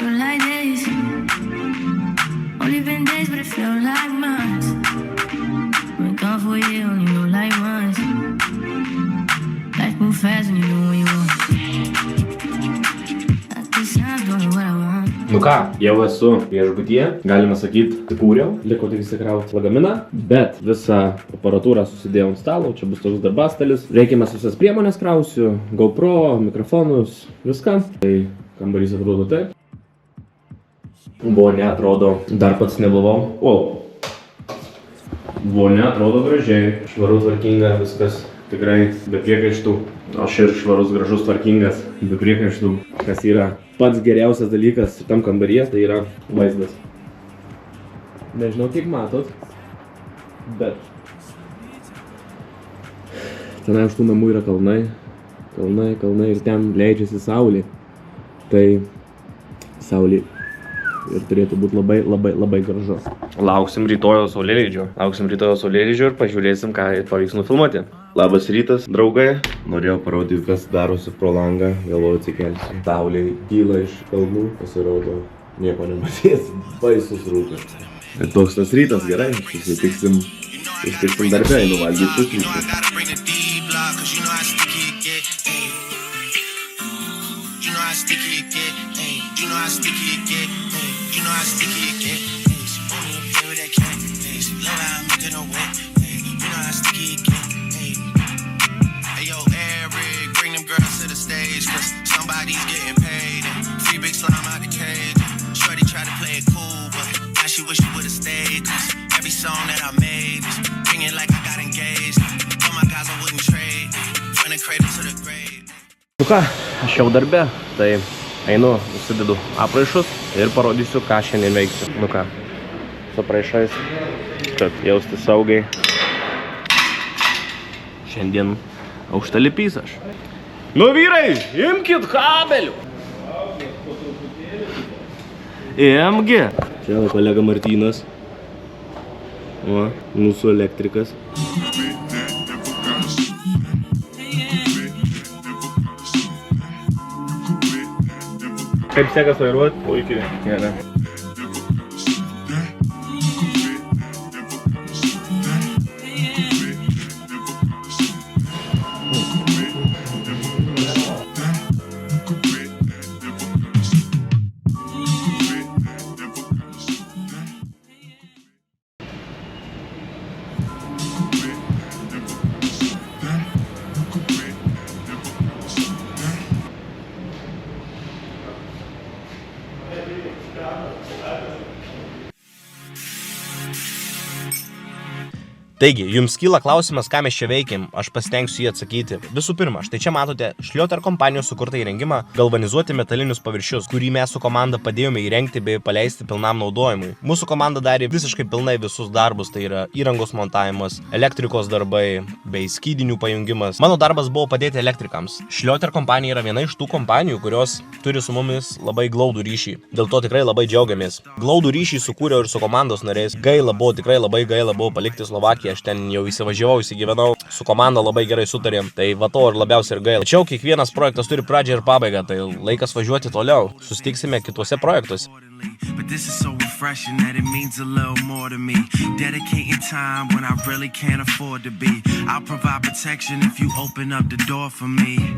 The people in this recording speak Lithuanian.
feel like days. Only been days, but it feel like months. Been gone for a year, only know like once. Life move fast when you know what you want. At this time, doing what I want. Nu ką, jau esu viešbutyje, galima sakyti, įkūriau, liko tik įsikrauti lagaminą, bet visą aparatūrą susidėjau ant stalo, čia bus toks darbastalis. Reikiamas visas priemonės krausiu, GoPro, mikrofonus, viską. Tai kambarys atrodo taip. Vonė atrodo, dar pats nebuvau. Vonė atrodo gražiai, švaru, tvarkinga, viskas tikrai be priekaištų. Aš ir švarus, gražus, tvarkingas, be priekaištų, kas yra pats geriausias dalykas šitam kambaryje, tai yra vaizdas. Nežinau, kaip matot, bet tenai už tų namų yra kalnai, kalnai ir ten leidžiasi saulė. Tai saulė ir turėtų būti labai gražu. Lauksim rytojaus saulėlydžio ir pažiūrėsim, ką pavyks nufilmuoti. Labas rytas, draugai. Norėjau parodyti, kas darosi pro langą. Galvoju, atsikelsiu. Saulė kyla iš kalnų, pasirodo, nieko nematys. Baisus rūkas. Ir toks tas rytas, gerai. Susitiksim darbe, einu valgyti pusryčius. Nu ką, aš jau darbe, tai einu, užsidedu apraišus ir parodysiu, ką šiandien veiksiu. Nu ką, su apraišais, kad jausti saugiai. Šiandien aukštalipys aš. Nu vyrai, imkit kabelių! Imgi! Čia kolega Martynas. O, mūsų elektrikas. Kaip sekas vairuot? Puikiai. Gerai. Taigi, jums kyla klausimas, ką mes čia veikiam, aš pasitengsiu jį atsakyti. Visų pirma, štai čia matote Schliotер kompanijos sukurtą įrengimą galvanizuoti metalinius paviršius, kurį mes su komanda padėjome įrengti bei paleisti pilnam naudojimui. Mūsų komanda darė visiškai pilnai visus darbus, tai yra įrangos montavimas, elektrikos darbai bei skydinių pajungimas. Mano darbas buvo padėti elektrikams. Schliotер kompanija yra viena iš tų kompanijų, kurios turi su mumis labai glaudų ryšį. Dėl to tikrai labai džiaugiamės. Glaudų ryšį sukūriau ir su komandos nariais. Tikrai labai gaila buvo palikti Slovakiją. Aš ten jau įsivažiavau, įsigyvenau, su komanda labai gerai sutarėm, tai va to ir labiausiai ir gaila. Tačiau kiekvienas projektas turi pradžią ir pabaigą, tai laikas važiuoti toliau. Susitiksime kituose projektuose. But this is so refreshing that it means a little more to me. Dedicating time when I really can't afford to be. I'll provide protection if you open up the door for me.